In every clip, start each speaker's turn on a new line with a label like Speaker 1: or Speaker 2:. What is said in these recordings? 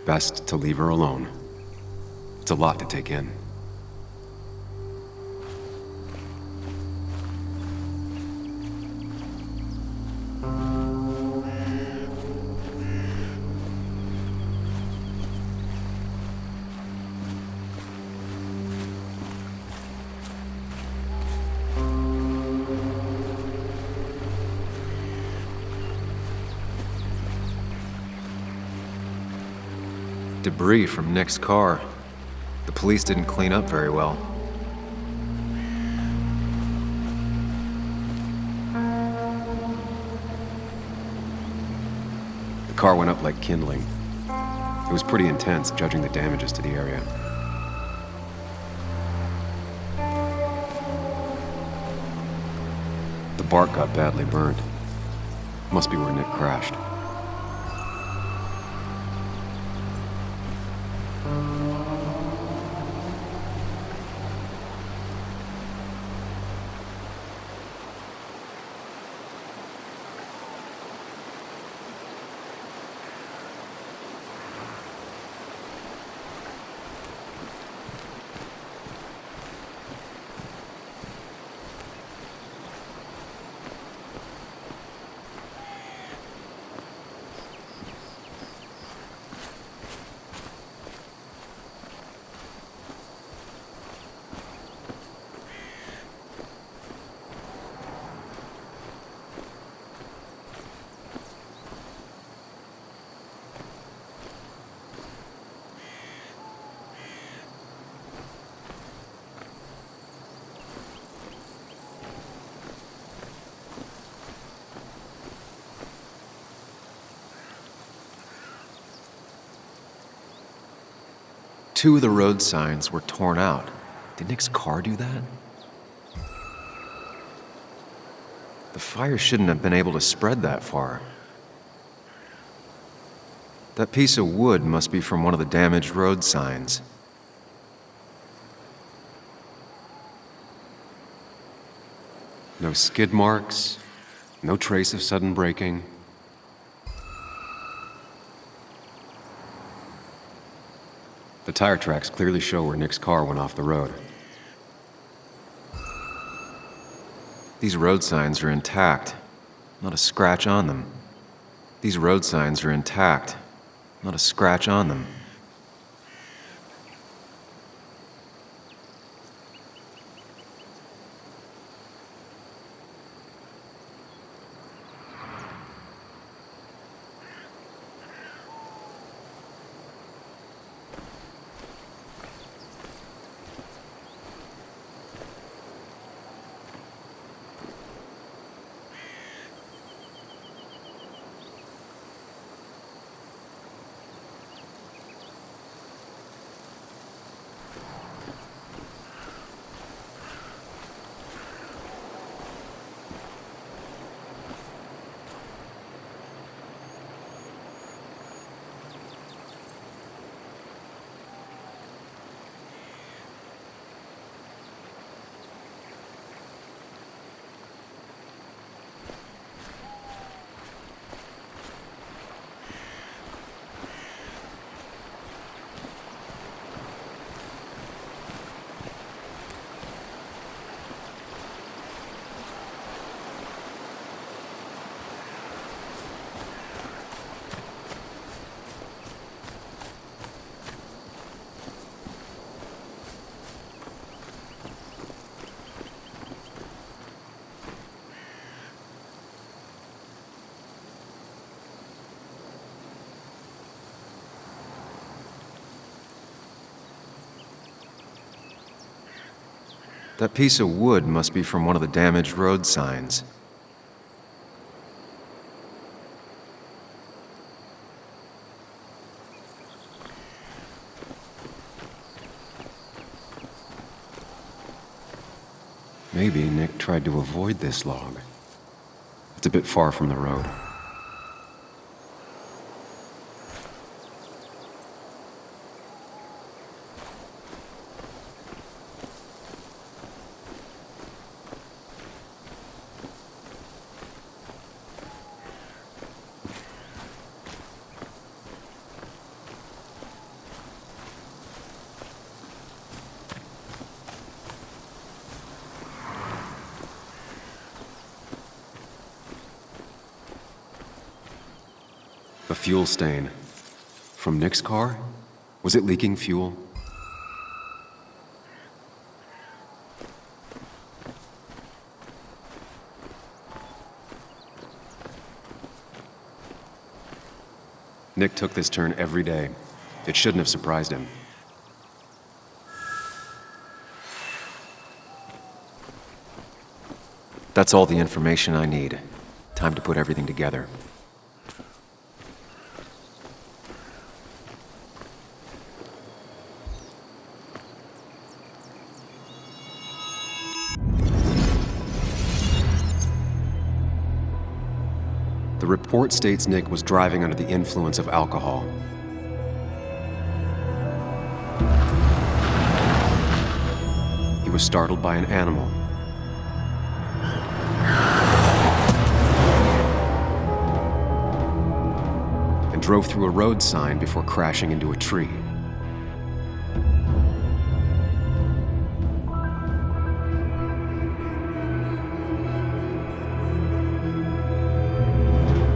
Speaker 1: best to leave her alone. It's a lot to take in. Debris from Nick's car. The police didn't clean up very well. The car went up like kindling. It was pretty intense, judging the damages to the area. The bark got badly burnt. Must be where Nick crashed. Two of the road signs were torn out. Did Nick's car do that? The fire shouldn't have been able to spread that far. That piece of wood must be from one of the damaged road signs. No skid marks, no trace of sudden braking. The tire tracks clearly show where Nick's car went off the road. These road signs are intact, not a scratch on them. These road signs are intact, not a scratch on them. That piece of wood must be from one of the damaged road signs. Maybe Nick tried to avoid this log. It's a bit far from the road. A fuel stain. From Nick's car? Was it leaking fuel? Nick took this turn every day. It shouldn't have surprised him. That's all the information I need. Time to put everything together. The report states Nick was driving under the influence of alcohol. He was startled by an animal. And drove through a road sign before crashing into a tree.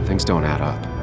Speaker 1: Things don't add up.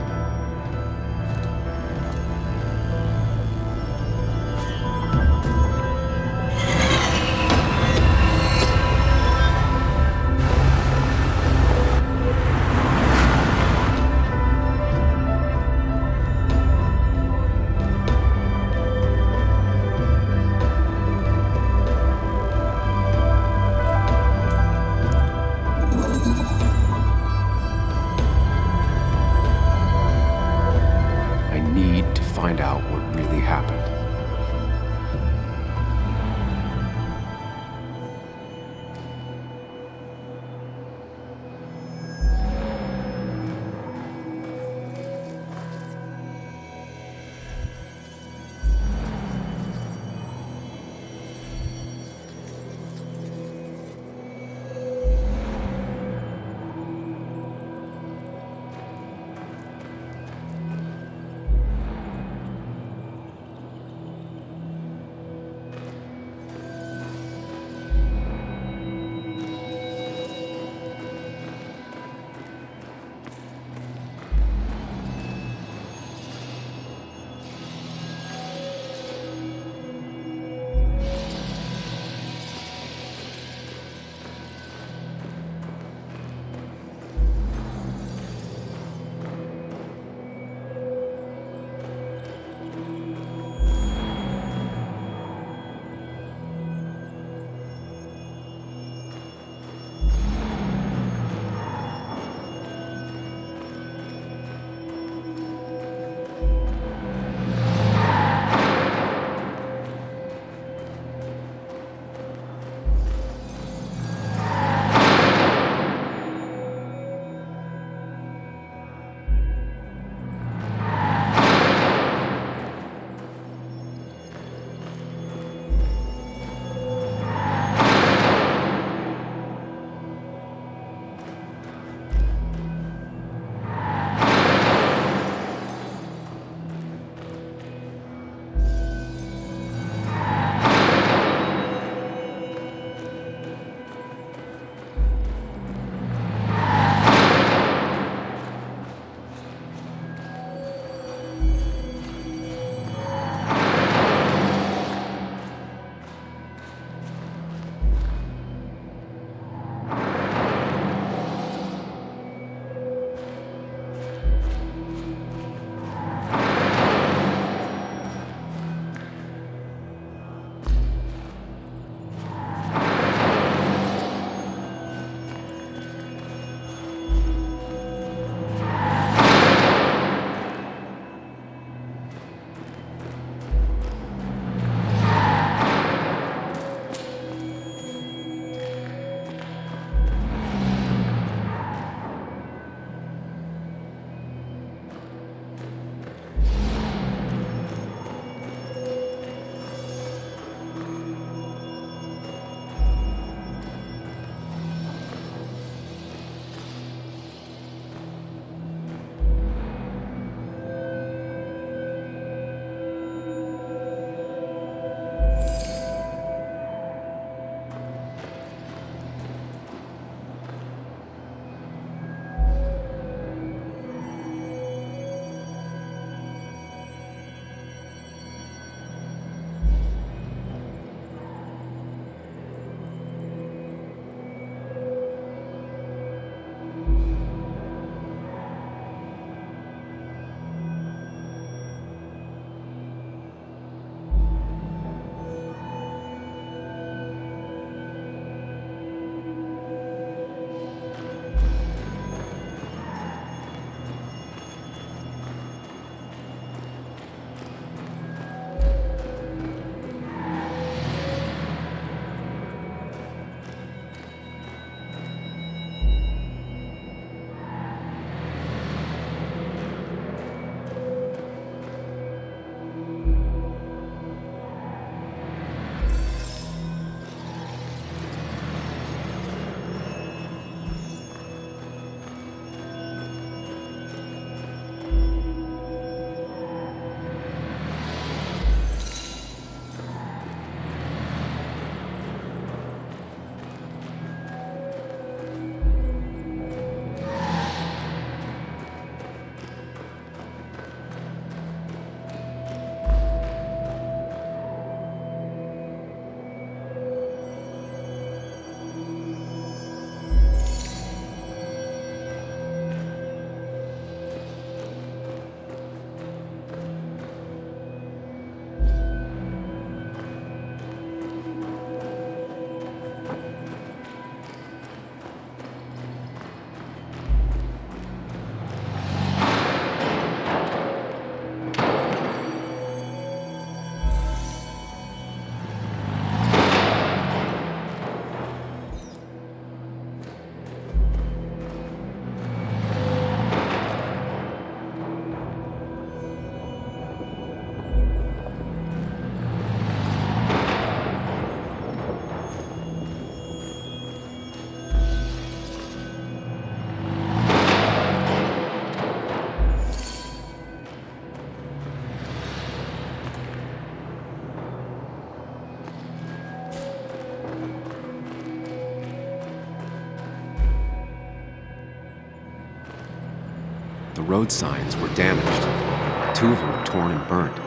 Speaker 1: The road signs were damaged. 2 of them were torn and burnt.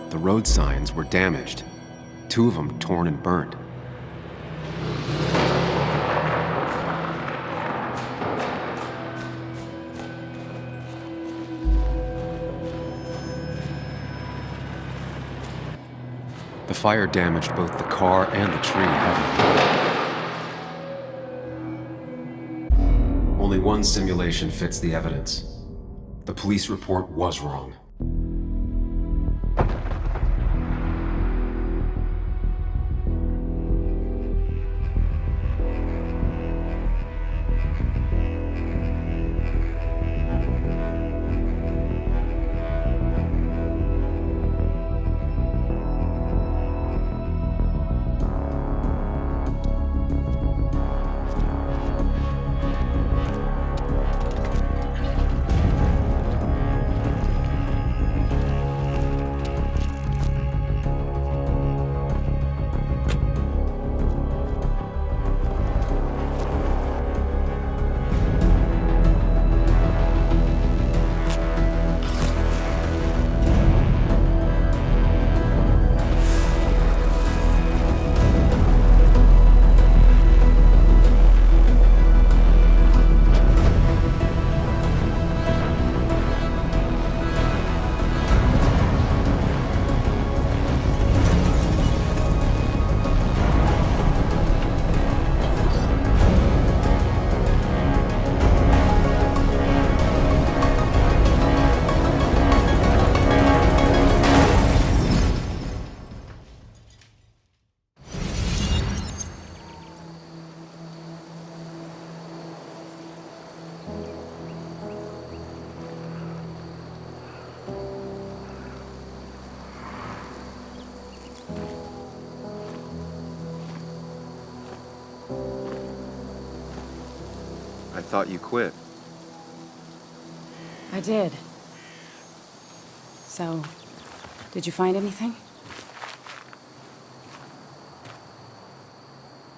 Speaker 1: The road signs were damaged. 2 of them torn and burnt. The fire damaged both the car and the tree heavily. Only one simulation fits the evidence. The police report was wrong. I thought you quit.
Speaker 2: I did. So, did you find anything?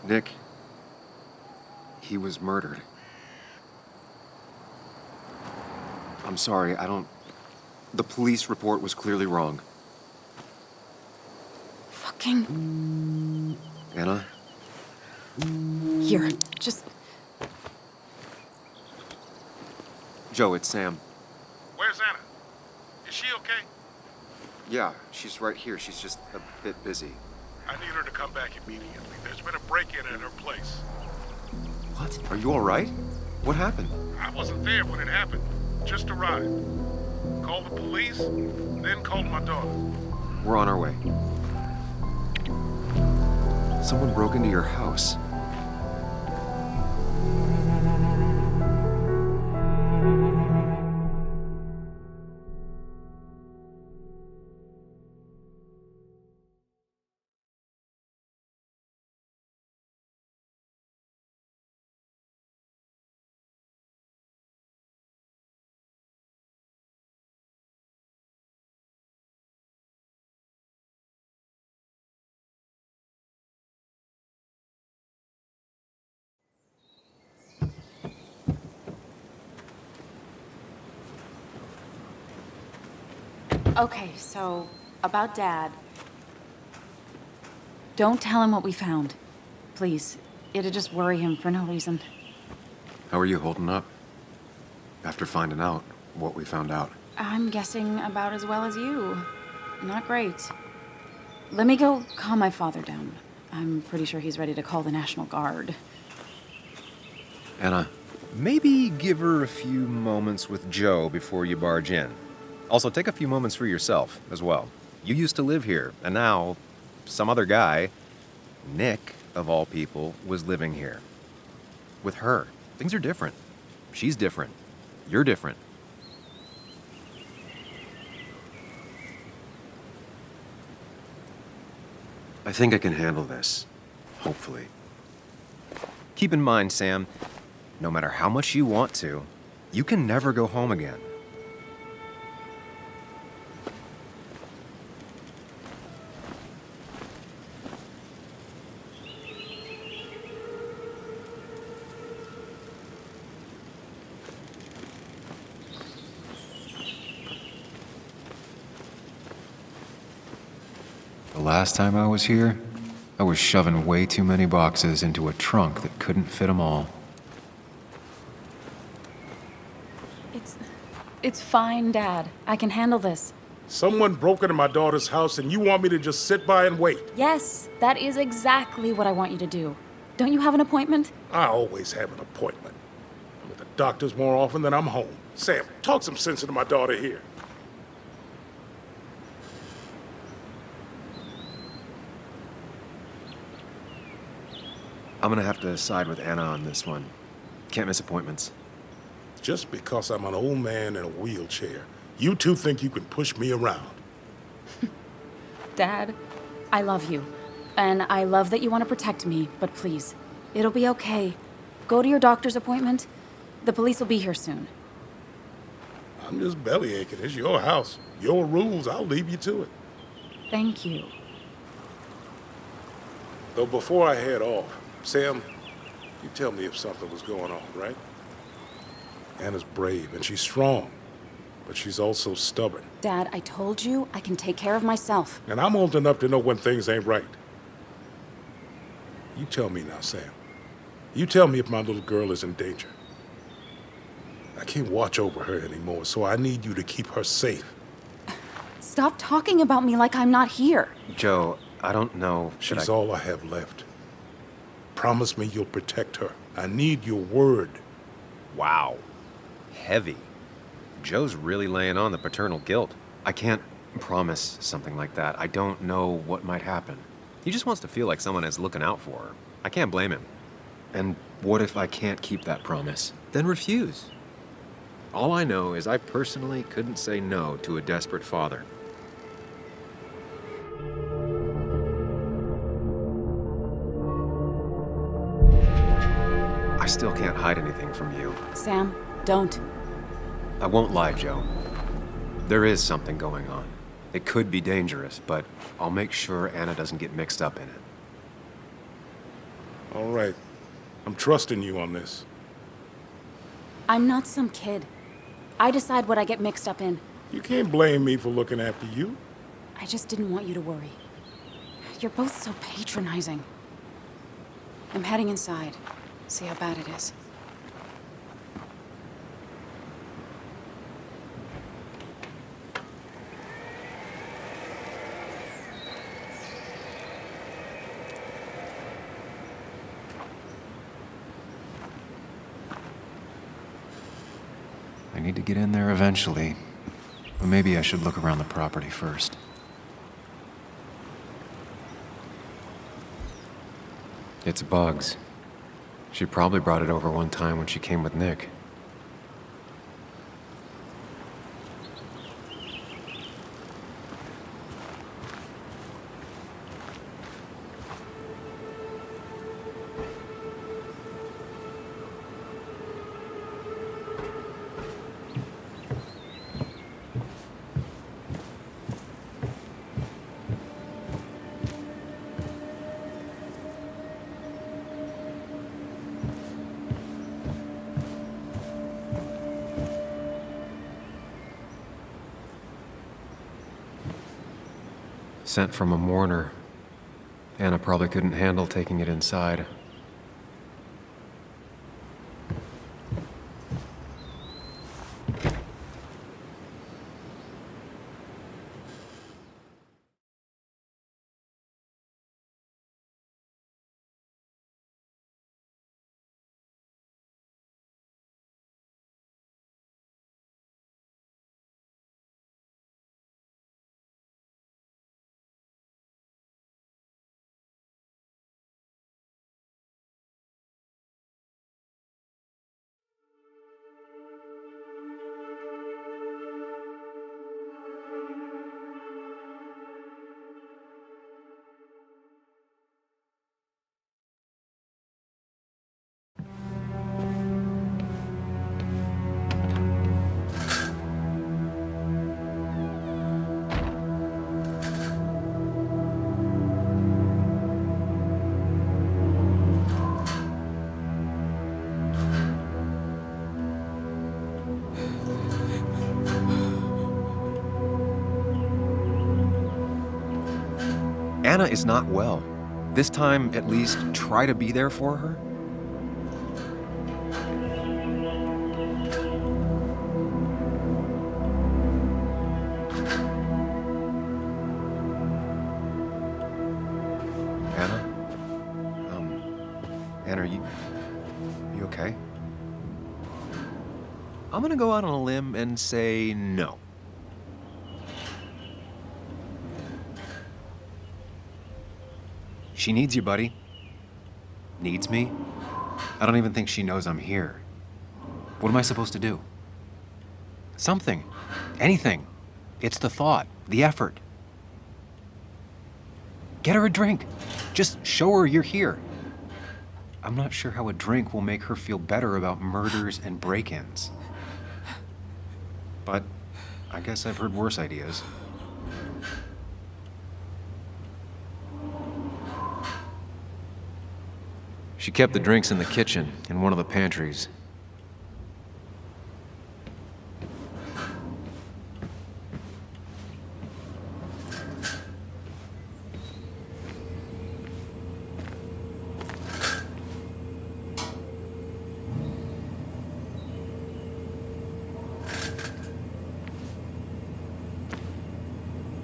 Speaker 1: Nick, he was murdered. I'm sorry, the police report was clearly wrong.
Speaker 2: Fucking...
Speaker 1: Anna?
Speaker 2: Here, just...
Speaker 1: Joe, it's Sam.
Speaker 3: Where's Anna? Is she okay?
Speaker 1: Yeah, she's right here. She's just a bit busy.
Speaker 3: I need her to come back immediately. There's been a break-in at her place.
Speaker 1: What? Are you all right? What happened?
Speaker 3: I wasn't there when it happened. Just arrived. Called the police, then called my daughter.
Speaker 1: We're on our way. Someone broke into your house.
Speaker 2: Okay, so about Dad. Don't tell him what we found. Please. It'd just worry him for no reason.
Speaker 1: How are you holding up? After finding out what we found out.
Speaker 2: I'm guessing about as well as you. Not great. Let me go calm my father down. I'm pretty sure he's ready to call the National Guard.
Speaker 1: Anna,
Speaker 4: Maybe give her a few moments with Joe before you barge in. Also, take a few moments for yourself as well. You used to live here, and now some other guy, Nick, of all people, was living here. With her. Things are different. She's different. You're different.
Speaker 1: I think I can handle this. Hopefully.
Speaker 4: Keep in mind, Sam, no matter how much you want to, you can never go home again.
Speaker 1: The last time I was here, I was shoving way too many boxes into a trunk that couldn't fit them all.
Speaker 2: It's fine, Dad. I can handle this.
Speaker 3: Someone broke into my daughter's house and you want me to just sit by and wait?
Speaker 2: Yes, that is exactly what I want you to do. Don't you have an appointment?
Speaker 3: I always have an appointment. I'm at the doctor's more often than I'm home. Sam, talk some sense into my daughter here.
Speaker 1: I'm gonna have to side with Anna on this one. Can't miss appointments.
Speaker 3: Just because I'm an old man in a wheelchair, you two think you can push me around.
Speaker 2: Dad, I love you. And I love that you want to protect me, but please, it'll be okay. Go to your doctor's appointment. The police will be here soon.
Speaker 3: I'm just belly aching. It's your house. Your rules. I'll leave you to it.
Speaker 2: Thank you.
Speaker 3: Though before I head off, Sam, you tell me if something was going on, right? Anna's brave and she's strong, but she's also stubborn.
Speaker 2: Dad, I told you I can take care of myself.
Speaker 3: And I'm old enough to know when things ain't right. You tell me now, Sam. You tell me if my little girl is in danger. I can't watch over her anymore, so I need you to keep her safe.
Speaker 2: Stop talking about me like I'm not here.
Speaker 1: Joe, I don't know.
Speaker 3: She's all I have left. Promise me you'll protect her. I need your word.
Speaker 4: Wow. Heavy. Joe's really laying on the paternal guilt.
Speaker 1: I can't promise something like that. I don't know what might happen.
Speaker 4: He just wants to feel like someone is looking out for her. I can't blame him.
Speaker 1: And what if I can't keep that promise?
Speaker 4: Then refuse. All I know is I personally couldn't say no to a desperate father.
Speaker 1: I still can't hide anything from you.
Speaker 2: Sam, don't.
Speaker 1: I won't lie, Joe. There is something going on. It could be dangerous, but I'll make sure Anna doesn't get mixed up in it.
Speaker 3: All right. I'm trusting you on this.
Speaker 2: I'm not some kid. I decide what I get mixed up in.
Speaker 3: You can't blame me for looking after you.
Speaker 2: I just didn't want you to worry. You're both so patronizing. I'm heading inside. See how bad it is.
Speaker 1: I need to get in there eventually. But maybe I should look around the property first. It's Bugs. She probably brought it over one time when she came with Nick. scent from a mourner. Anna probably couldn't handle taking it inside.
Speaker 4: Anna is not well. This time, at least, try to be there for her. Anna? Anna, are you okay? I'm gonna go out on a limb and say no. She needs you, buddy. Needs me? I don't even think she knows I'm here. What am I supposed to do? Something. Anything. It's the thought, the effort. Get her a drink. Just show her you're here. I'm not sure how a drink will make her feel better about murders and break-ins. But I guess I've heard worse ideas.
Speaker 1: She kept the drinks in the kitchen, in one of the pantries.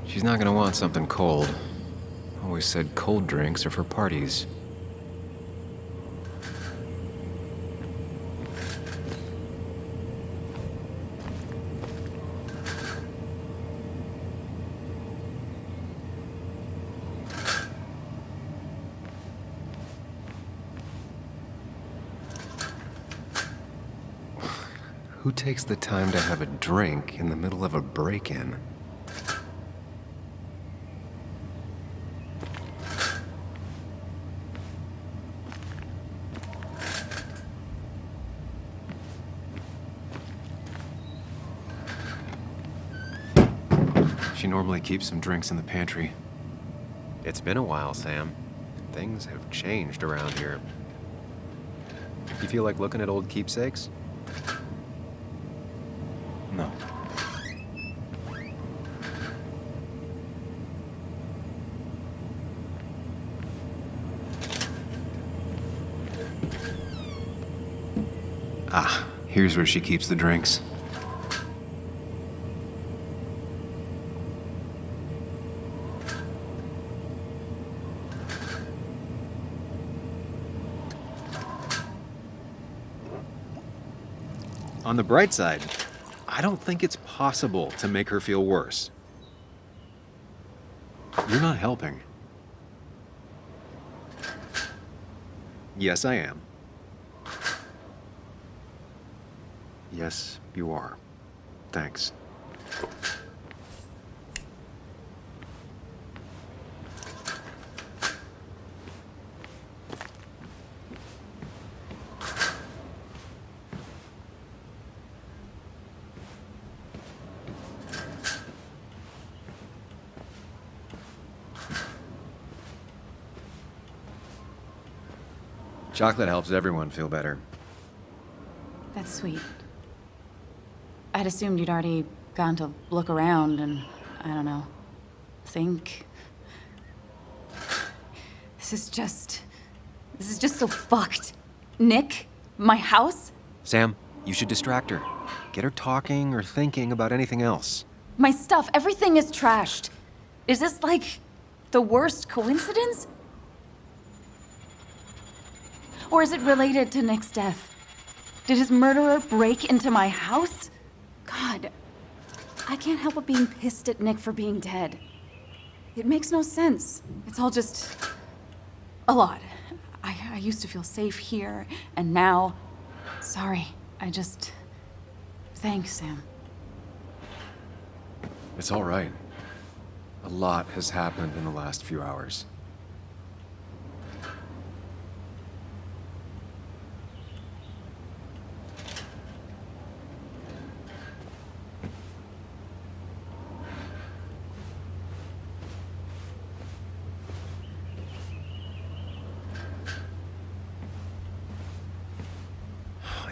Speaker 1: She's not gonna want something cold. Always said cold drinks are for parties.
Speaker 4: Who takes the time to have a drink in the middle of a break-in?
Speaker 1: She normally keeps some drinks in the pantry.
Speaker 4: It's been a while, Sam. Things have changed around here. You feel like looking at old keepsakes?
Speaker 1: No. Ah, here's where she keeps the drinks.
Speaker 4: On the bright side, I don't think it's possible to make her feel worse. You're not helping. Yes, I am. Yes, you are. Thanks. Chocolate helps everyone feel better.
Speaker 2: That's sweet. I'd assumed you'd already gone to look around and, I don't know, think. This is just so fucked. Nick? My house?
Speaker 4: Sam, you should distract her. Get her talking or thinking about anything else.
Speaker 2: My stuff, everything is trashed. Is this like the worst coincidence? Or is it related to Nick's death? Did his murderer break into my house? God, I can't help but being pissed at Nick for being dead. It makes no sense. It's all just a lot. I used to feel safe here, and now... Sorry, Thanks, Sam.
Speaker 1: It's all right. A lot has happened in the last few hours.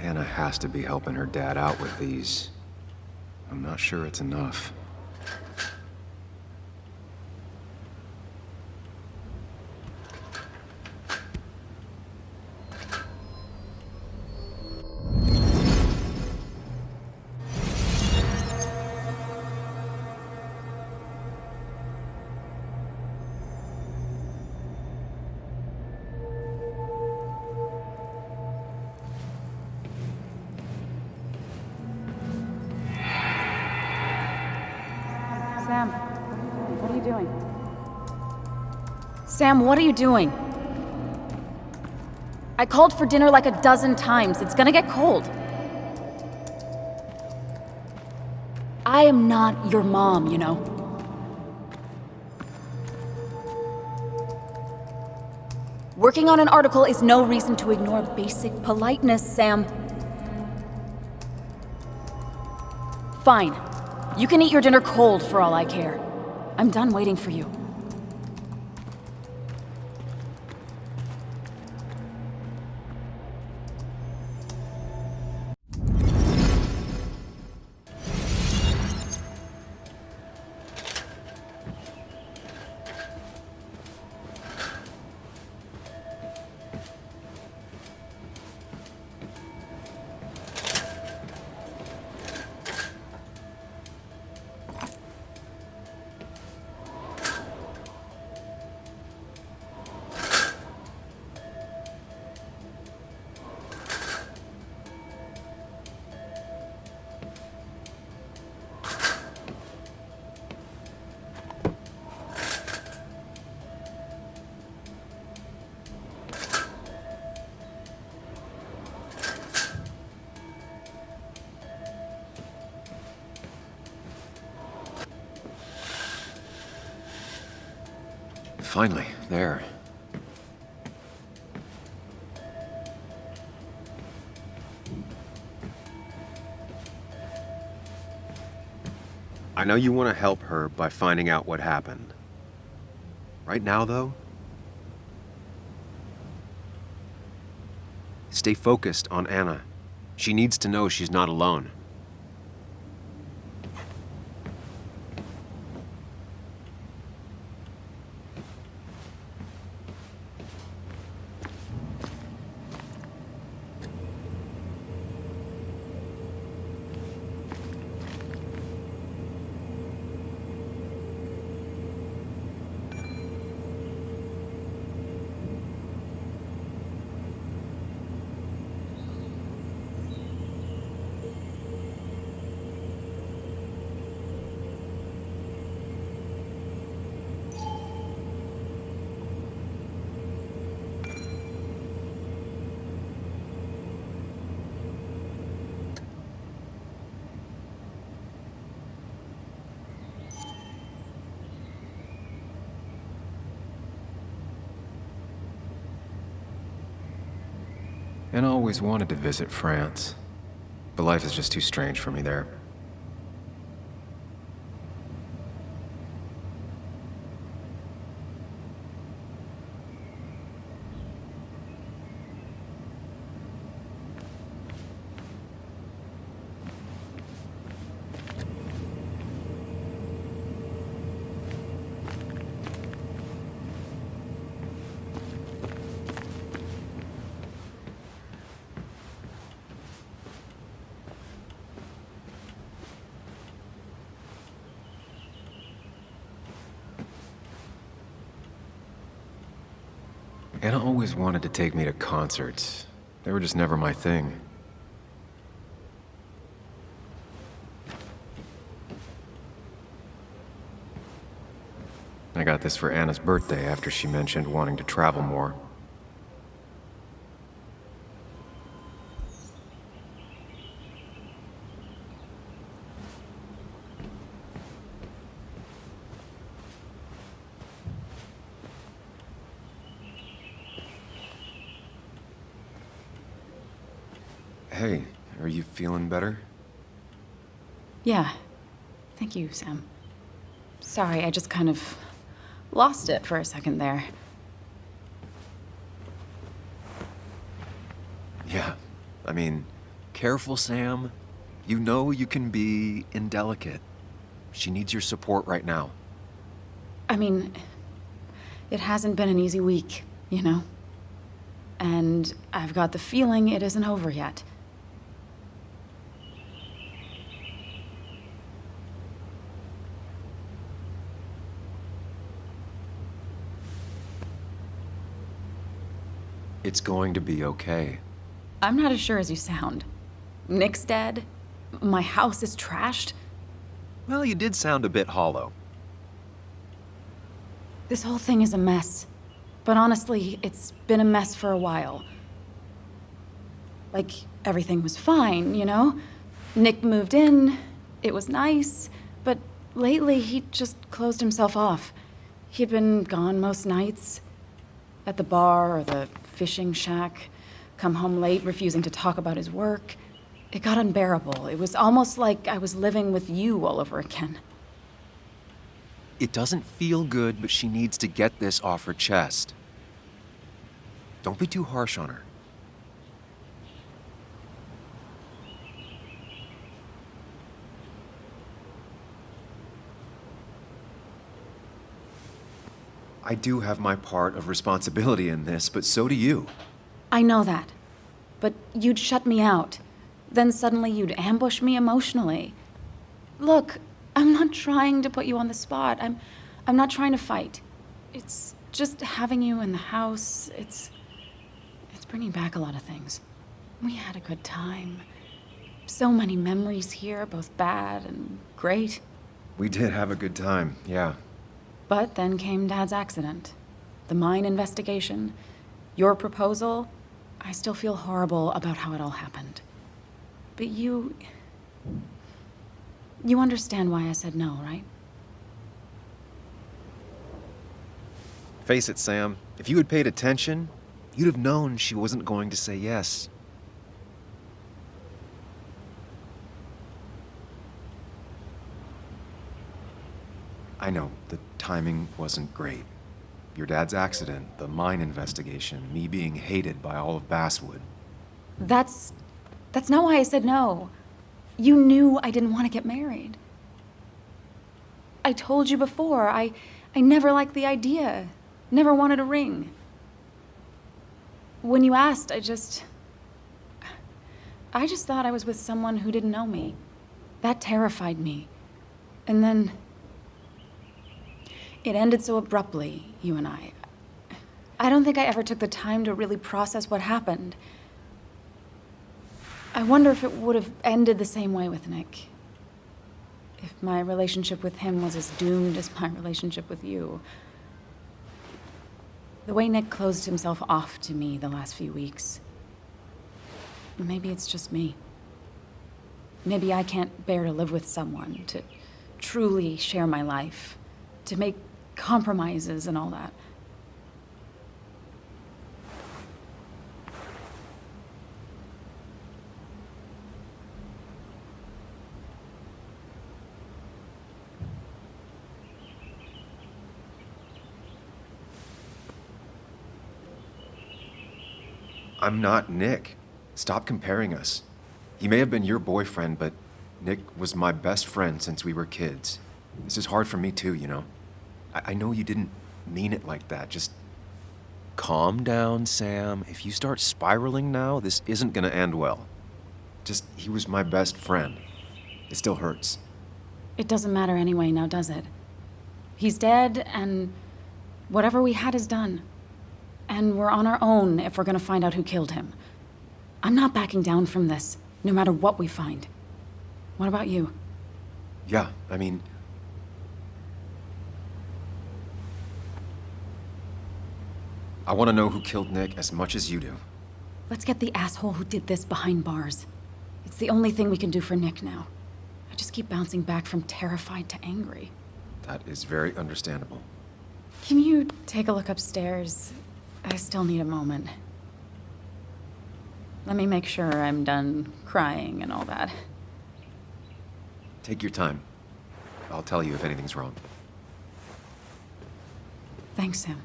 Speaker 1: Anna has to be helping her dad out with these. I'm not sure it's enough.
Speaker 2: Sam, what are you doing? Sam, what are you doing? I called for dinner like a dozen times. It's gonna get cold. I am not your mom, you know? Working on an article is no reason to ignore basic politeness, Sam. Fine. You can eat your dinner cold for all I care. I'm done waiting for you.
Speaker 1: Finally, there.
Speaker 4: I know you want to help her by finding out what happened. Right now, though, stay focused on Anna. She needs to know she's not alone.
Speaker 1: And I always wanted to visit France, but life is just too strange for me there. Anna always wanted to take me to concerts. They were just never my thing. I got this for Anna's birthday after she mentioned wanting to travel more. Hey, are you feeling better?
Speaker 2: Yeah. Thank you, Sam. Sorry, I just kind of lost it for a second there.
Speaker 1: Yeah. I mean, careful, Sam. You know you can be indelicate. She needs your support right now.
Speaker 2: I mean, it hasn't been an easy week, you know? And I've got the feeling it isn't over yet.
Speaker 1: It's going to be okay.
Speaker 2: I'm not as sure as you sound. Nick's dead. My house is trashed.
Speaker 1: Well, you did sound a bit hollow.
Speaker 2: This whole thing is a mess. But honestly, it's been a mess for a while. Like, everything was fine, you know? Nick moved in, it was nice, but lately he just closed himself off. He'd been gone most nights. At the bar or the fishing shack, come home late, refusing to talk about his work. It got unbearable. It was almost like I was living with you all over again.
Speaker 1: It doesn't feel good, but she needs to get this off her chest. Don't be too harsh on her. I do have my part of responsibility in this, but so do you.
Speaker 2: I know that. But you'd shut me out. Then suddenly you'd ambush me emotionally. Look, I'm not trying to put you on the spot. I'm not trying to fight. It's just having you in the house. It's bringing back a lot of things. We had a good time. So many memories here, both bad and great.
Speaker 1: We did have a good time, yeah.
Speaker 2: But then came Dad's accident. The mine investigation. Your proposal. I still feel horrible about how it all happened. But you understand why I said no, right?
Speaker 1: Face it, Sam. If you had paid attention, you'd have known she wasn't going to say yes. I know, the timing wasn't great. Your dad's accident, the mine investigation, me being hated by all of Basswood.
Speaker 2: That's not why I said no. You knew I didn't want to get married. I told you before, I never liked the idea. Never wanted a ring. When you asked, I just thought I was with someone who didn't know me. That terrified me. And then it ended so abruptly, you and I. I don't think I ever took the time to really process what happened. I wonder if it would have ended the same way with Nick. If my relationship with him was as doomed as my relationship with you. The way Nick closed himself off to me the last few weeks. Maybe it's just me. Maybe I can't bear to live with someone, to truly share my life, to make compromises and all that.
Speaker 1: I'm not Nick. Stop comparing us. He may have been your boyfriend, but Nick was my best friend since we were kids. This is hard for me too, you know. I know you didn't mean it like that. Just calm down, Sam. If you start spiraling now, this isn't gonna end well. Just, he was my best friend. It still hurts.
Speaker 2: It doesn't matter anyway now, does it? He's dead, and whatever we had is done. And we're on our own if we're gonna find out who killed him. I'm not backing down from this, no matter what we find. What about you?
Speaker 1: Yeah, I mean... I want to know who killed Nick as much as you do.
Speaker 2: Let's get the asshole who did this behind bars. It's the only thing we can do for Nick now. I just keep bouncing back from terrified to angry.
Speaker 1: That is very understandable.
Speaker 2: Can you take a look upstairs? I still need a moment. Let me make sure I'm done crying and all that.
Speaker 1: Take your time. I'll tell you if anything's wrong.
Speaker 2: Thanks, Sam.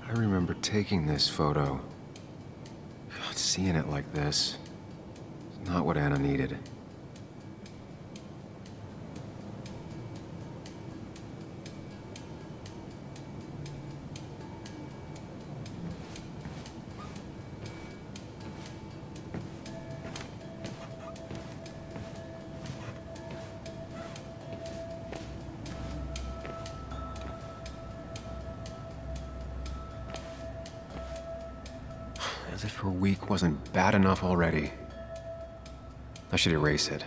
Speaker 1: I remember taking this photo. God, seeing it like this. It's not what Anna needed. As if her week wasn't bad enough already. I should erase it.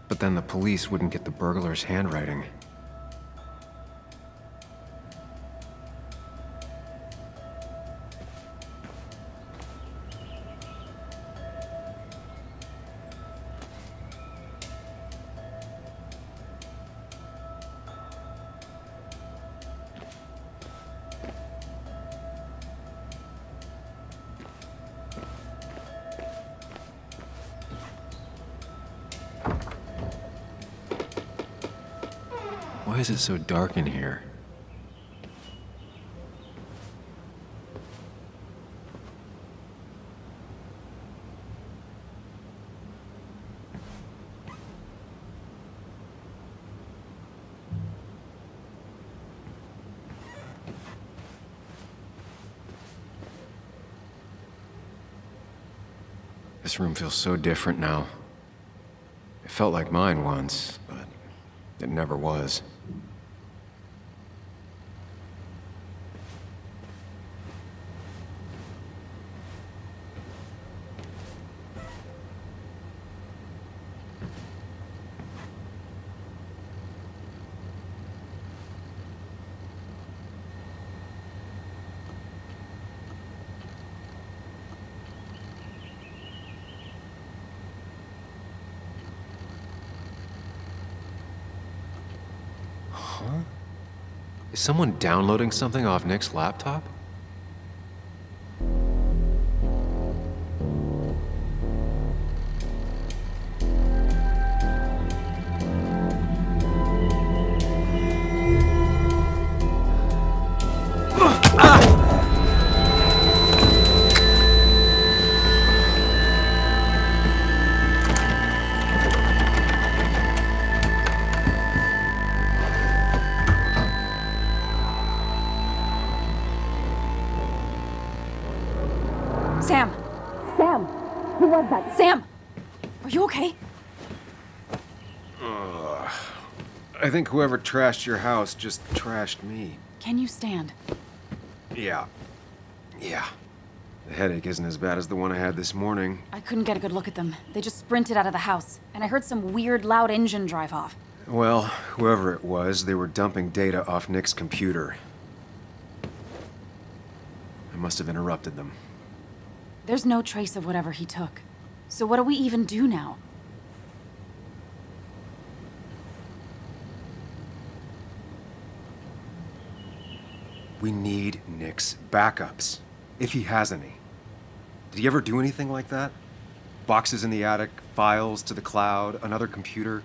Speaker 1: But then the police wouldn't get the burglar's handwriting. Why is it so dark in here? This room feels so different now. It felt like mine once, but it never was. Is someone downloading something off Nick's laptop?
Speaker 2: Sam! Sam! Who was that? Sam! Are you okay?
Speaker 1: I think whoever trashed your house just trashed me.
Speaker 2: Can you stand?
Speaker 1: Yeah. The headache isn't as bad as the one I had this morning.
Speaker 2: I couldn't get a good look at them. They just sprinted out of the house, and I heard some weird, loud engine drive off.
Speaker 1: Well, whoever it was, they were dumping data off Nick's computer. I must have interrupted them.
Speaker 2: There's no trace of whatever he took. So what do we even do now?
Speaker 1: We need Nick's backups, if he has any. Did he ever do anything like that? Boxes in the attic, files to the cloud, another computer?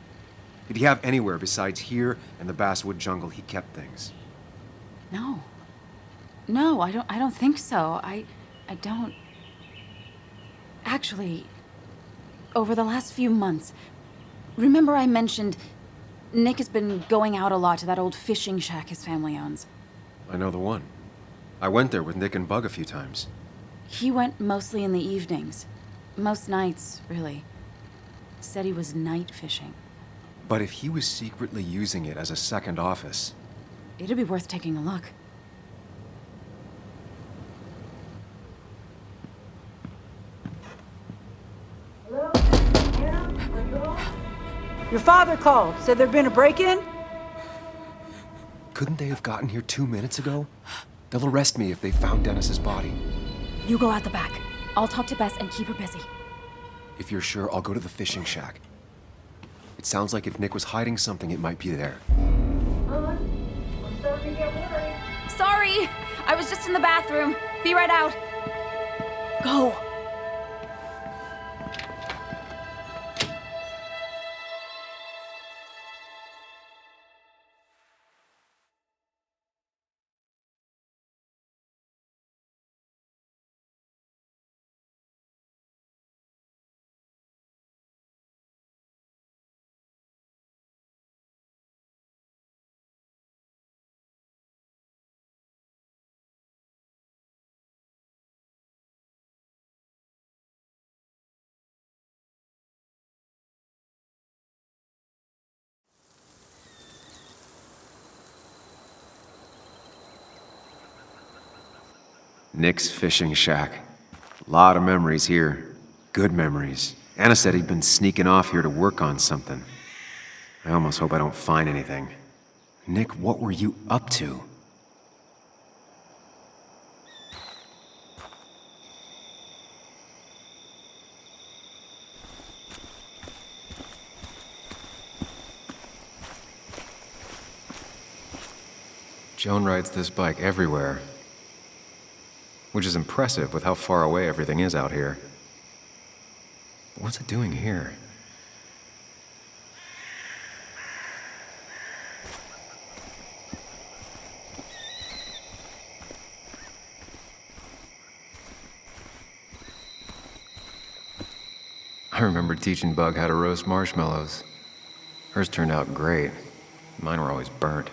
Speaker 1: Did he have anywhere besides here and the Basswood jungle he kept things?
Speaker 2: No. No, I don't think so. I don't... Actually, over the last few months, remember I mentioned Nick has been going out a lot to that old fishing shack his family owns?
Speaker 1: I know the one. I went there with Nick and Bug a few times.
Speaker 2: He went mostly in the evenings. Most nights, really. Said he was night fishing.
Speaker 1: But if he was secretly using it as a second office...
Speaker 2: It'd be worth taking a look.
Speaker 5: Your father called, said there'd been a break-in?
Speaker 1: Couldn't they have gotten here 2 minutes ago? They'll arrest me if they found Dennis's body.
Speaker 2: You go out the back. I'll talk to Bess and keep her busy.
Speaker 1: If you're sure, I'll go to the fishing shack. It sounds like if Nick was hiding something, it might be there.
Speaker 5: I'm starting to get worried.
Speaker 2: Sorry! I was just in the bathroom. Be right out. Go!
Speaker 1: Nick's fishing shack. Lot of memories here. Good memories. Anna said he'd been sneaking off here to work on something. I almost hope I don't find anything. Nick, what were you up to? Joan rides this bike everywhere. Which is impressive with how far away everything is out here. But what's it doing here? I remember teaching Bug how to roast marshmallows. Hers turned out great. Mine were always burnt.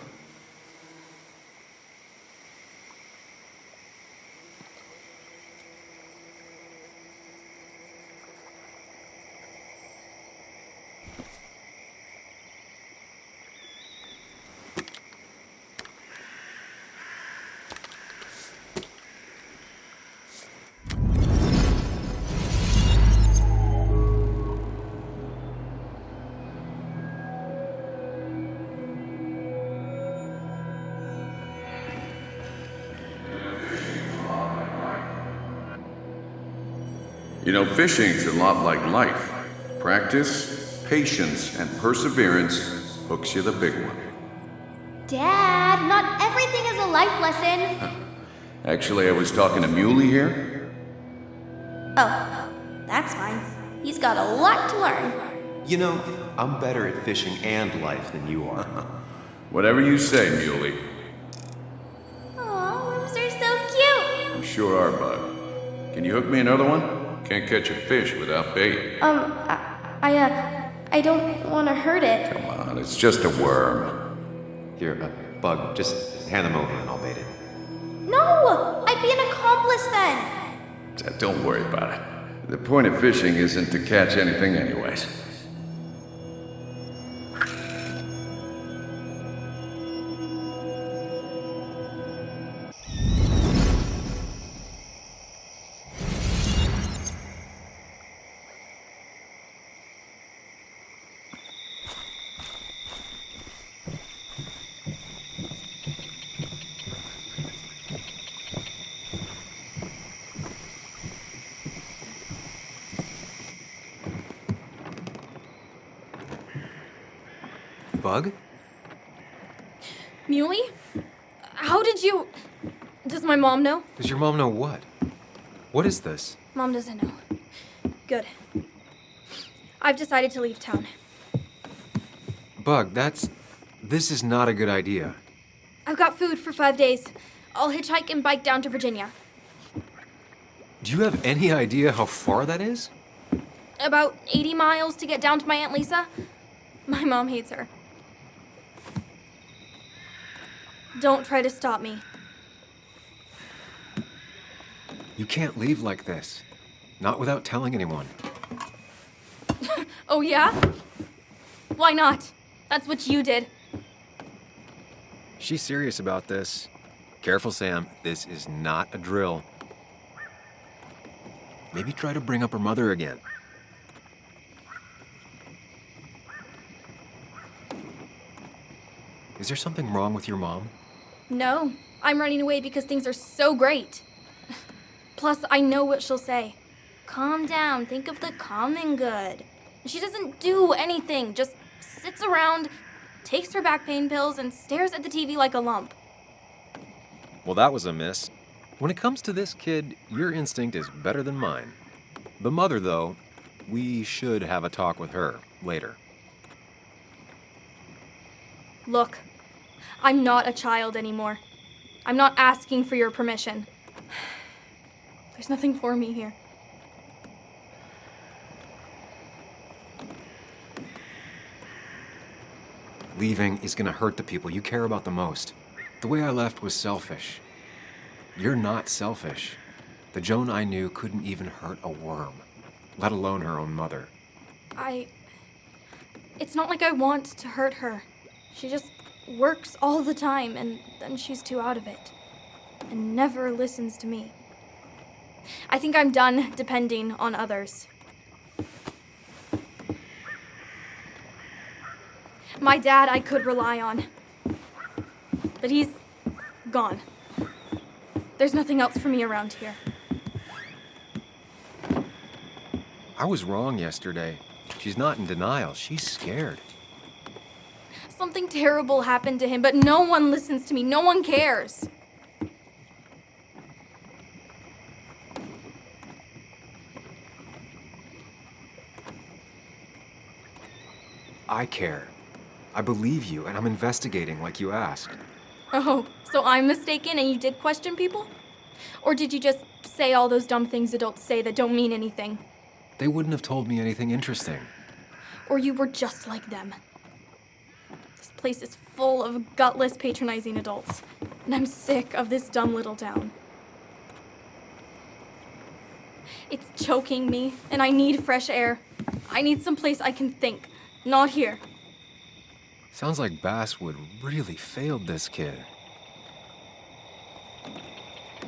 Speaker 6: You know, fishing's a lot like life. Practice, patience, and perseverance hooks you the big one.
Speaker 7: Dad, not everything is a life lesson.
Speaker 6: Actually, I was talking to Muley here.
Speaker 7: Oh, that's fine. He's got a lot to learn.
Speaker 4: You know, I'm better at fishing and life than you are.
Speaker 6: Whatever you say, Muley.
Speaker 7: Aw, limbs are so cute.
Speaker 6: You sure are, Bug. Can you hook me another one? Can't catch a fish without bait.
Speaker 7: I don't want to hurt it.
Speaker 6: Come on, it's just a worm.
Speaker 4: Here, Bug, just hand them over and I'll bait it.
Speaker 7: No, I'd be an accomplice then.
Speaker 6: Don't worry about it. The point of fishing isn't to catch anything anyways.
Speaker 1: Bug?
Speaker 8: Muley? How did you... Does my mom know?
Speaker 1: Does your mom know what? What is this?
Speaker 8: Mom doesn't know. Good. I've decided to leave town.
Speaker 1: Bug, this is not a good idea.
Speaker 8: I've got food for 5 days. I'll hitchhike and bike down to Virginia.
Speaker 1: Do you have any idea how far that is?
Speaker 8: About 80 miles to get down to my Aunt Lisa. My mom hates her. Don't try to stop me.
Speaker 1: You can't leave like this. Not without telling anyone.
Speaker 8: Oh, yeah? Why not? That's what you did.
Speaker 1: She's serious about this. Careful, Sam. This is not a drill. Maybe try to bring up her mother again. Is there something wrong with your mom?
Speaker 8: No, I'm running away because things are so great. Plus, I know what she'll say. Calm down, think of the common good. She doesn't do anything, just sits around, takes her back pain pills, and stares at the TV like a lump.
Speaker 4: Well, that was a miss. When it comes to this kid, your instinct is better than mine. The mother, though, we should have a talk with her later.
Speaker 8: Look, I'm not a child anymore. I'm not asking for your permission. There's nothing for me here.
Speaker 1: Leaving is gonna hurt the people you care about the most. The way I left was selfish. You're not selfish. The Joan I knew couldn't even hurt a worm, let alone her own mother.
Speaker 8: It's not like I want to hurt her. She just works all the time, and then she's too out of it. And never listens to me. I think I'm done depending on others. My dad I could rely on. But he's gone. There's nothing else for me around here.
Speaker 1: I was wrong yesterday. She's not in denial. She's scared.
Speaker 8: Something terrible happened to him, but no one listens to me. No one cares.
Speaker 1: I care. I believe you, and I'm investigating like you asked.
Speaker 8: Oh, so I'm mistaken and you did question people? Or did you just say all those dumb things adults say that don't mean anything?
Speaker 1: They wouldn't have told me anything interesting.
Speaker 8: Or you were just like them? This place is full of gutless, patronizing adults, and I'm sick of this dumb little town. It's choking me, and I need fresh air. I need someplace I can think, not here.
Speaker 1: Sounds like Basswood really failed this kid.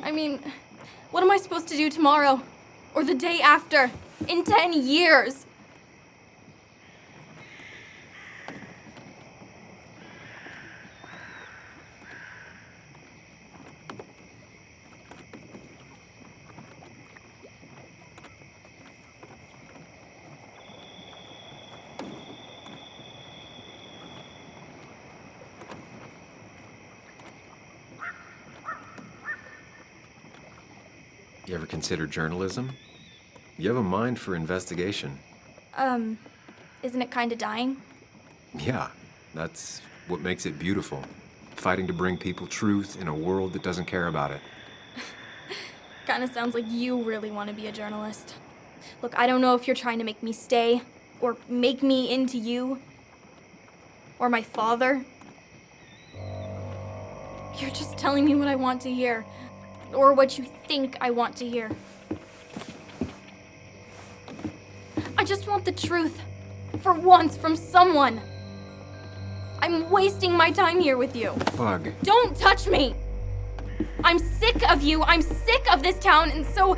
Speaker 8: I mean, what am I supposed to do tomorrow? Or the day after? In 10 years?
Speaker 1: You ever consider journalism? You have a mind for investigation.
Speaker 8: Isn't it kinda dying?
Speaker 1: Yeah, that's what makes it beautiful. Fighting to bring people truth in a world that doesn't care about it.
Speaker 8: Kinda sounds like you really want to be a journalist. Look, I don't know if you're trying to make me stay, or make me into you, or my father. You're just telling me what I want to hear, or what you think I want to hear. I just want the truth, for once, from someone. I'm wasting my time here with you.
Speaker 1: Bug.
Speaker 8: Don't touch me! I'm sick of you, I'm sick of this town, and so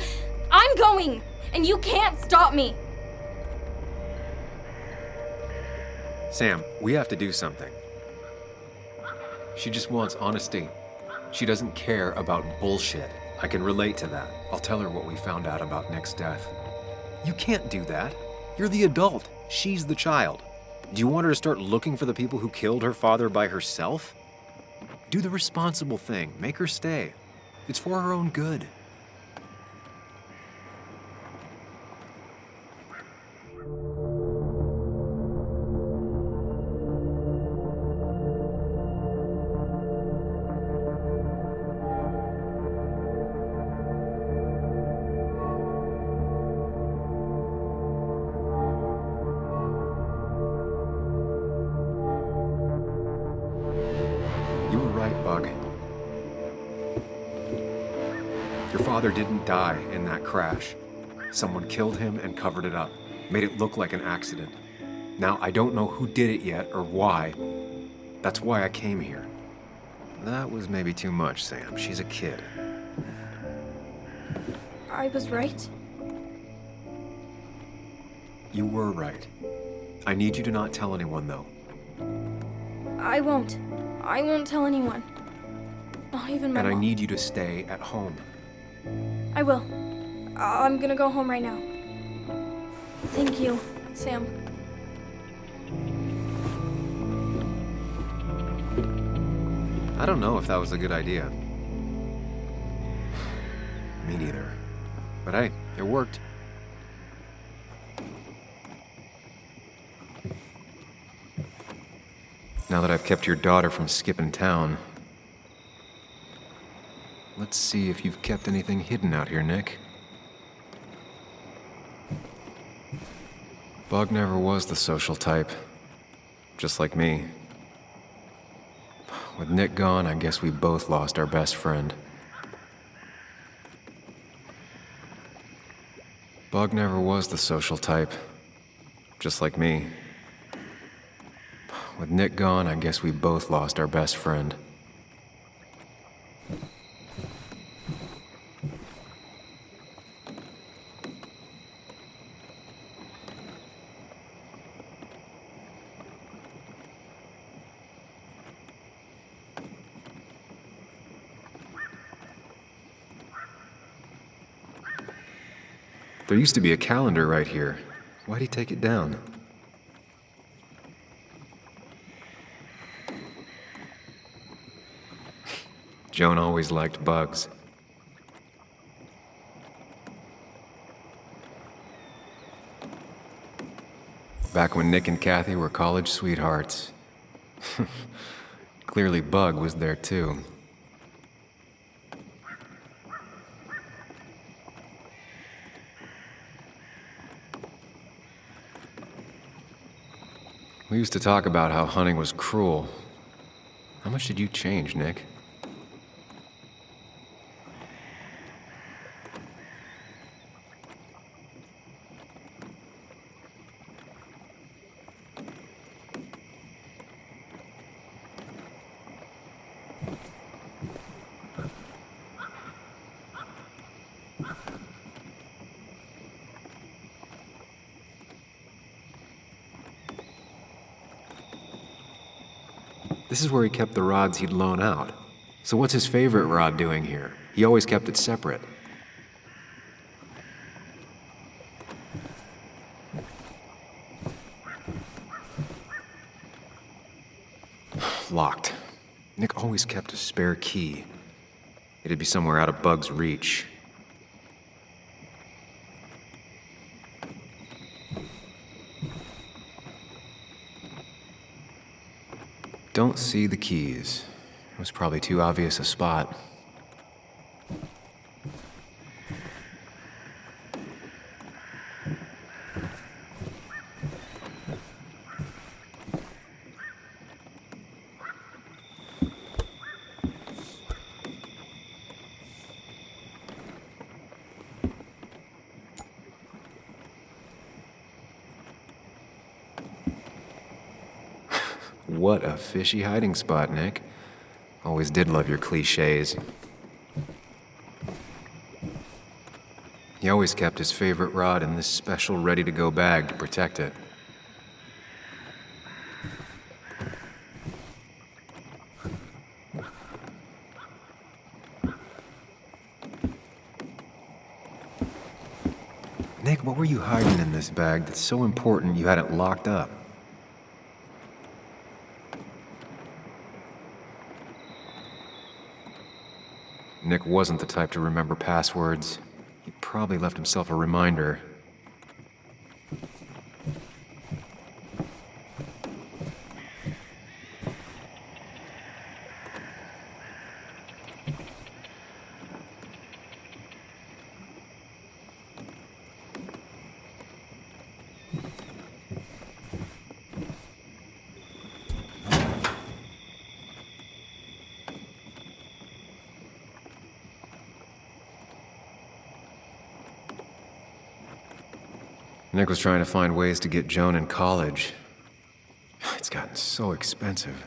Speaker 8: I'm going, and you can't stop me.
Speaker 1: Sam, we have to do something. She just wants honesty. She doesn't care about bullshit. I can relate to that. I'll tell her what we found out about Nick's death. You can't do that. You're the adult. She's the child. Do you want her to start looking for the people who killed her father by herself? Do the responsible thing. Make her stay. It's for her own good. You were right, Bug. Your father didn't die in that crash. Someone killed him and covered it up, made it look like an accident. Now, I don't know who did it yet or why. That's why I came here.
Speaker 4: That was maybe too much, Sam. She's a kid.
Speaker 8: I was right.
Speaker 1: You were right. I need you to not tell anyone, though.
Speaker 8: I won't. I won't tell anyone. Not even my
Speaker 1: And I
Speaker 8: mom.
Speaker 1: need you to stay at home.
Speaker 8: I will. I'm gonna go home right now. Thank you, Sam.
Speaker 4: I don't know if that was a good idea.
Speaker 1: Me neither. But hey, it worked. Now that I've kept your daughter from skipping town, let's see if you've kept anything hidden out here, Nick. Bug never was the social type. Just like me. With Nick gone, I guess we both lost our best friend. Bug never was the social type. Just like me. With Nick gone, I guess we both lost our best friend. There used to be a calendar right here. Why'd he take it down? Joan always liked bugs. Back when Nick and Kathy were college sweethearts. Clearly Bug was there too. We used to talk about how hunting was cruel. How much did you change, Nick? This is where he kept the rods he'd loan out. So what's his favorite rod doing here? He always kept it separate. Locked. Nick always kept a spare key. It'd be somewhere out of Bug's reach. Don't see the keys. It was probably too obvious a spot. What a fishy hiding spot, Nick. Always did love your cliches. He always kept his favorite rod in this special ready-to-go bag to protect it. Nick, what were you hiding in this bag that's so important you had it locked up? Nick wasn't the type to remember passwords. He probably left himself a reminder. Nick was trying to find ways to get Joan in college. It's gotten so expensive.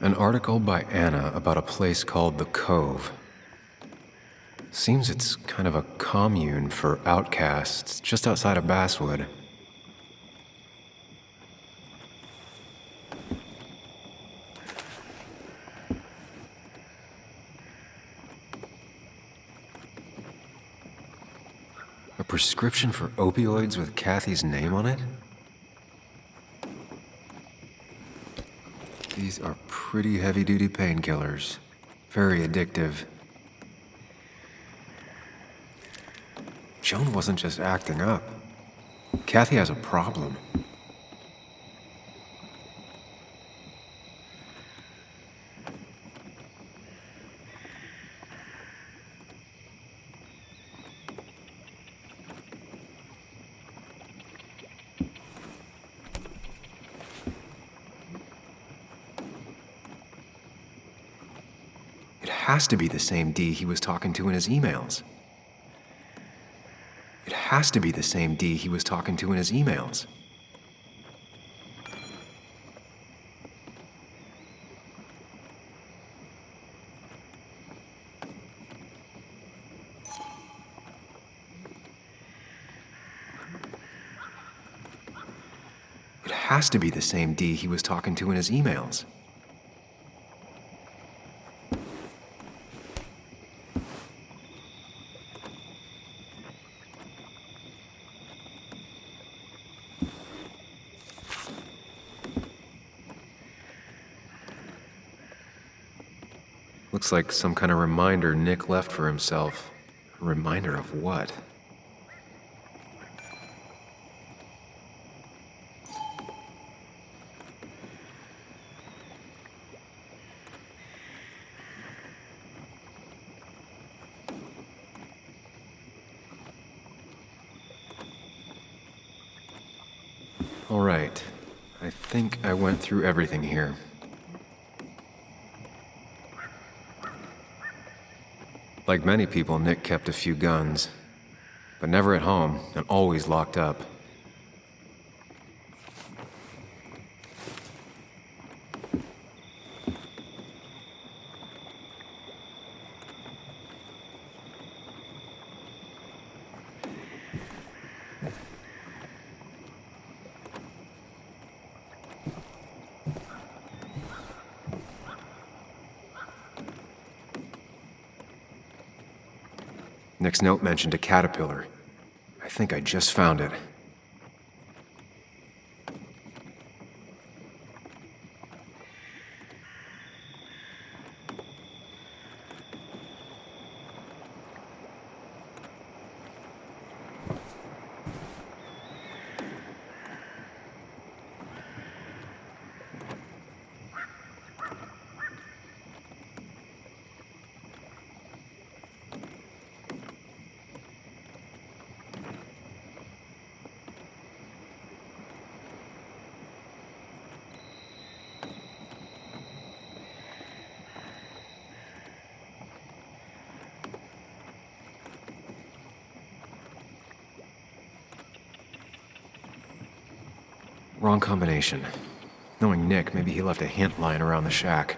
Speaker 1: An article by Anna about a place called the Cove. Seems it's kind of a commune for outcasts just outside of Basswood. A prescription for opioids with Kathy's name on it? These are pretty heavy-duty painkillers. Very addictive. Joan wasn't just acting up. Kathy has a problem. It has to be the same D he was talking to in his emails. It has to be the same D he was talking to in his emails. It has to be the same D he was talking to in his emails. Looks like some kind of reminder Nick left for himself. A reminder of what? All right. I think I went through everything here. Like many people, Nick kept a few guns, but never at home and always locked up. Nick's note mentioned a caterpillar. I think I just found it. Wrong combination. Knowing Nick, maybe he left a hint lying around the shack.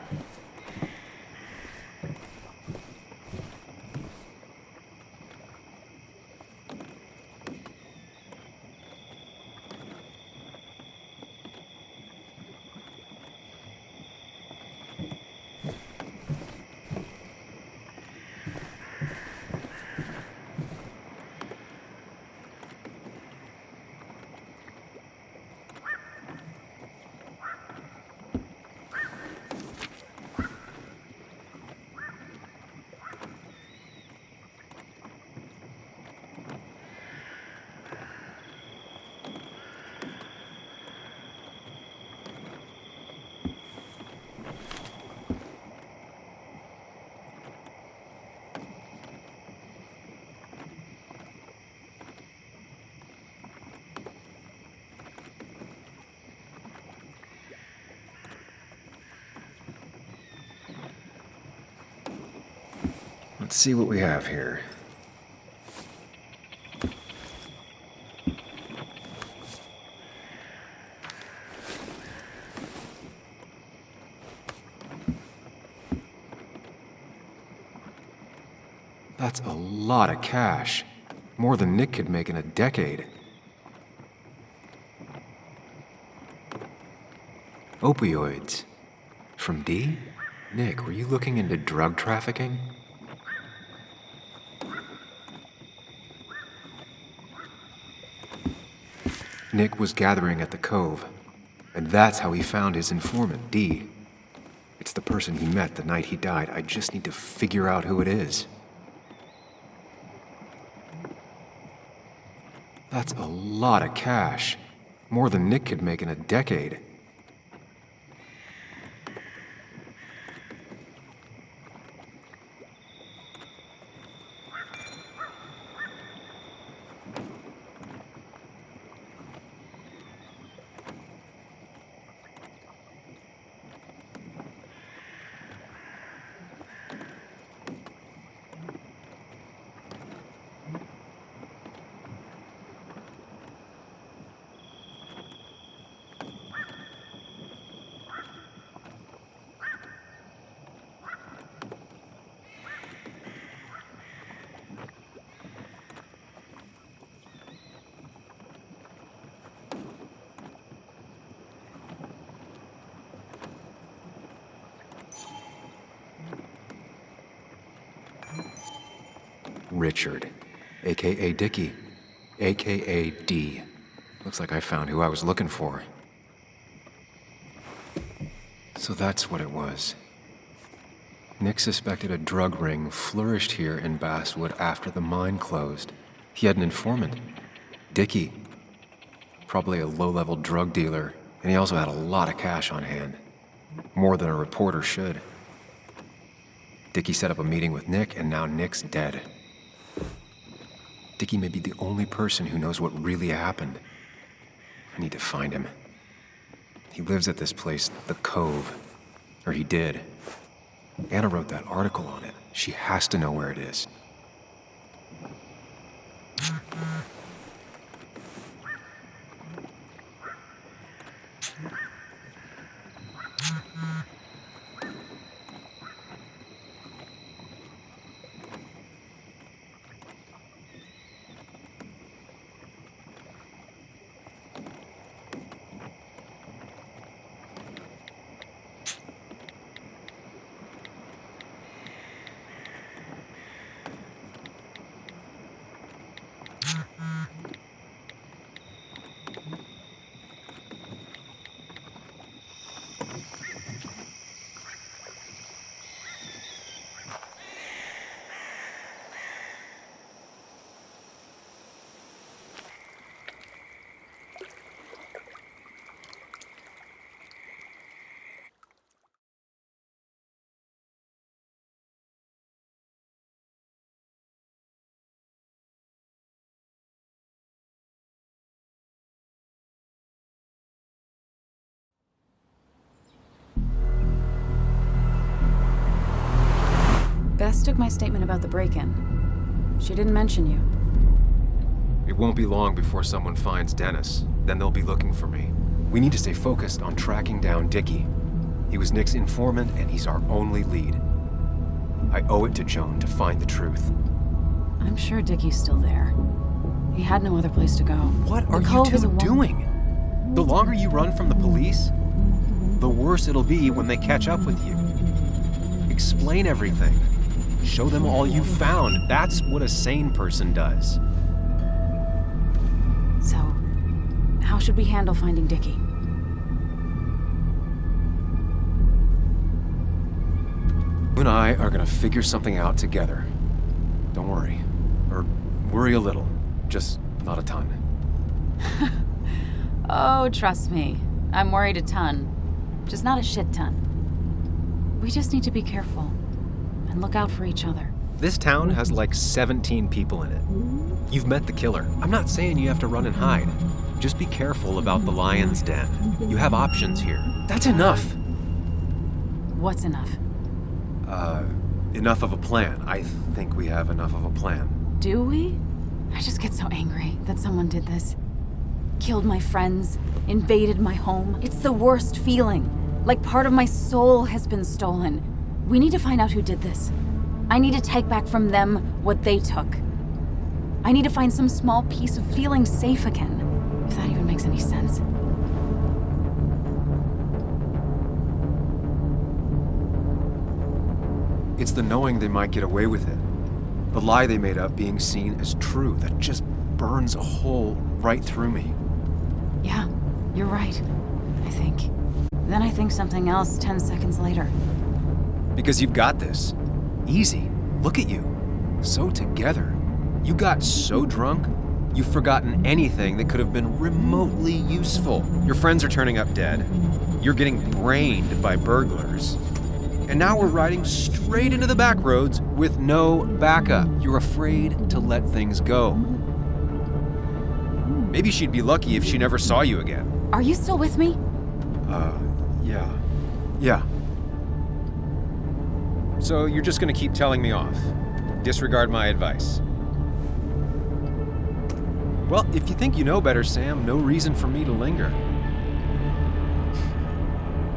Speaker 1: Let's see what we have here. That's a lot of cash. More than Nick could make in a decade. Opioids. From D? Nick, were you looking into drug trafficking? Nick was gathering at the Cove, and that's how he found his informant, D. It's the person he met the night he died. I just need to figure out who it is. That's a lot of cash. More than Nick could make in a decade. Richard, a.k.a. Dickie, a.k.a. D. Looks like I found who I was looking for. So that's what it was. Nick suspected a drug ring flourished here in Basswood after the mine closed. He had an informant, Dickie. Probably a low-level drug dealer, and he also had a lot of cash on hand. More than a reporter should. Dickie set up a meeting with Nick, and now Nick's dead. Dickie may be the only person who knows what really happened. I need to find him. He lives at this place, the Cove. Or he did. Anna wrote that article on it. She has to know where it is.
Speaker 2: Bess took my statement about the break-in. She didn't mention you.
Speaker 1: It won't be long before someone finds Dennis. Then they'll be looking for me. We need to stay focused on tracking down Dickie. He was Nick's informant, and he's our only lead. I owe it to Joan to find the truth.
Speaker 2: I'm sure Dickie's still there. He had no other place to go.
Speaker 1: What
Speaker 2: The
Speaker 1: are you
Speaker 2: Cove is
Speaker 1: two
Speaker 2: a
Speaker 1: doing? The longer you run from the police, the worse it'll be when they catch up with you. Explain everything. Show them all you found. That's what a sane person does.
Speaker 2: So, how should we handle finding Dickie?
Speaker 1: You and I are gonna figure something out together. Don't worry. Or worry a little. Just not a ton.
Speaker 2: Oh, trust me. I'm worried a ton. Just not a shit ton. We just need to be careful. And look out for each other.
Speaker 1: This town has like 17 people in it. You've met the killer. I'm not saying you have to run and hide. Just be careful about the lion's den. You have options here. That's enough.
Speaker 2: What's enough?
Speaker 1: Enough of a plan. I think we have enough of a plan.
Speaker 2: Do we? I just get so angry that someone did this. Killed my friends, invaded my home. It's the worst feeling. Like part of my soul has been stolen. We need to find out who did this. I need to take back from them what they took. I need to find some small piece of feeling safe again, if that even makes any sense.
Speaker 1: It's the knowing they might get away with it. The lie they made up being seen as true that just burns a hole right through me.
Speaker 2: Yeah, you're right, I think. Then I think something else 10 seconds later.
Speaker 1: Because you've got this. Easy. Look at you. So together. You got so drunk, you've forgotten anything that could have been remotely useful. Your friends are turning up dead. You're getting brained by burglars. And now we're riding straight into the back roads with no backup. You're afraid to let things go. Maybe she'd be lucky if she never saw you again.
Speaker 2: Are you still with me?
Speaker 1: Yeah. Yeah. So you're just gonna keep telling me off. Disregard my advice. Well, if you think you know better, Sam, no reason for me to linger.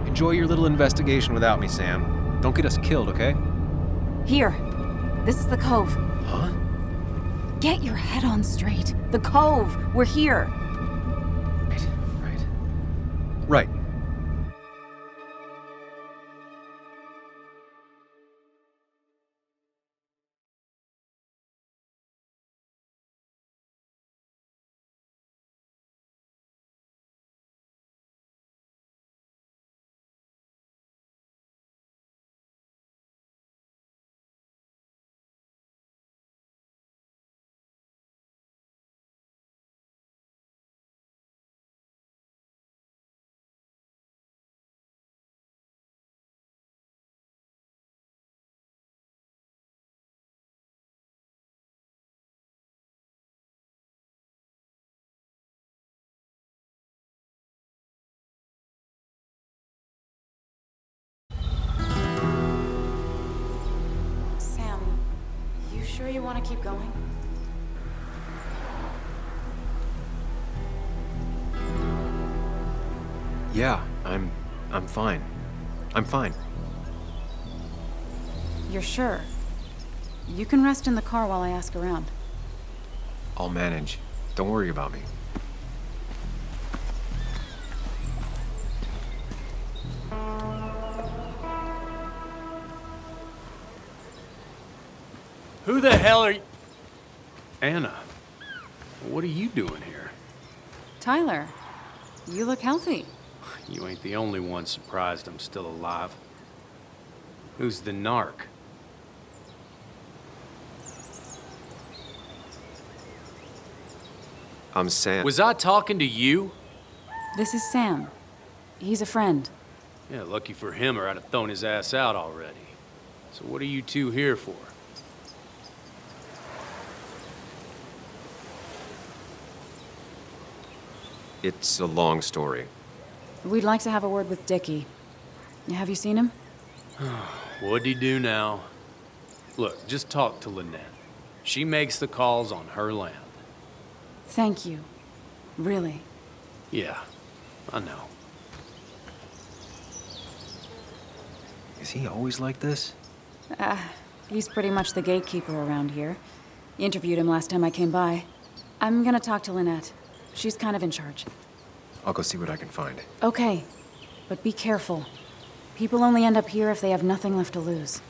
Speaker 1: Enjoy your little investigation without me, Sam. Don't get us killed, okay?
Speaker 2: Here. This is the Cove.
Speaker 1: Huh?
Speaker 2: Get your head on straight. The Cove. We're here.
Speaker 1: Right. Right.
Speaker 2: sure you want to keep going?
Speaker 1: Yeah, I'm fine. I'm fine.
Speaker 2: You're sure? You can rest in the car while I ask around.
Speaker 1: I'll manage. Don't worry about me.
Speaker 9: Who the hell are you? Anna, what are you doing here?
Speaker 2: Tyler, you look healthy.
Speaker 9: You ain't the only one surprised I'm still alive. Who's the narc?
Speaker 1: I'm Sam.
Speaker 9: Was I talking to you?
Speaker 2: This is Sam. He's a friend.
Speaker 9: Yeah, lucky for him or I'd have thrown his ass out already. So what are you two here for?
Speaker 1: It's a long story.
Speaker 2: We'd like to have a word with Dickie. Have you seen him?
Speaker 9: What'd he do now? Look, just talk to Lynette. She makes the calls on her land.
Speaker 2: Thank you. Really.
Speaker 9: Yeah, I know.
Speaker 1: Is he always like this?
Speaker 2: He's pretty much the gatekeeper around here. Interviewed him last time I came by. I'm gonna talk to Lynette. She's kind of in charge.
Speaker 1: I'll go see what I can find.
Speaker 2: Okay, but be careful. People only end up here if they have nothing left to lose.